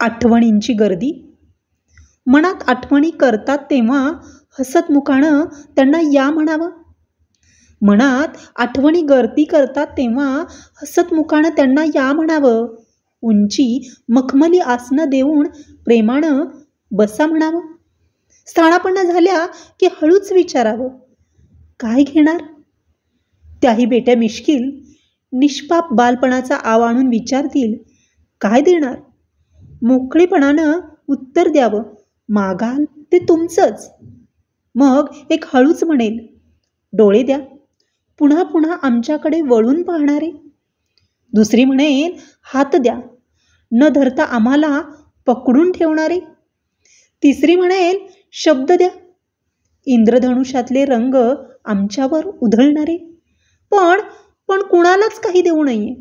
आठवणींची गर्दी. मनात आठवणी करतात तेव्हा हसतमुखानं त्यांना या म्हणावं. मनात आठवणी गर्दी करतात तेव्हा हसतमुखानं त्यांना या म्हणावं. उंची मखमली आसनं देऊन प्रेमानं बसा म्हणावं. स्थानापन्न झाल्या की हळूच विचारावं, काय घेणार? त्याही बेट्या मिश्किल निष्पाप बालपणाचा आव आणून विचारतील, काय देणार? मोकळेपणानं उत्तर द्यावं, मागाल ते तुमचंच. मग एक हळूच म्हणेल, डोळे द्या. पुन्हा पुन्हा आमच्याकडे वळून पाहणारे. दुसरी म्हणेल, हात द्या, न धरता आम्हाला पकडून ठेवणारे. तिसरी म्हणेल, शब्द द्या, इंद्रधनुष्यातले रंग आमच्यावर उधळणारे. पण कुणालाच काही देऊ नये.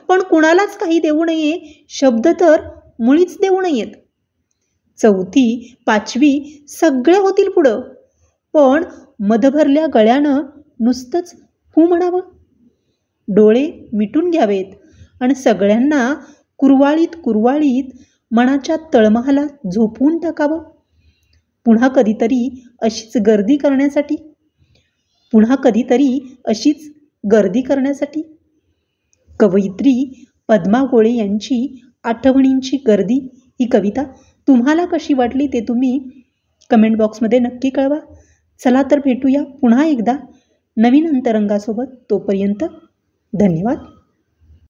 पण कुणालाच काही देऊ नये. शब्द तर मुळीच देऊ नयेत. चौथी पाचवी सगळे होतील पुढं, पण मधभरल्या गळ्यानं नुसतंच हू म्हणावं. डोळे मिटून घ्यावेत आणि सगळ्यांना कुरवाळीत मनाच्या तळमहालात झोपवून टाकावं. पुन्हा कधीतरी अशीच गर्दी करण्यासाठी. कवयित्री पद्मा गोळे यांची आठवणींची गर्दी ही कविता तुम्हाला कशी वाटली ते तुम्ही कमेंट बॉक्समध्ये नक्की कळवा. चला तर भेटूया पुन्हा एकदा नवीन अंतरंगासोबत. तोपर्यंत धन्यवाद.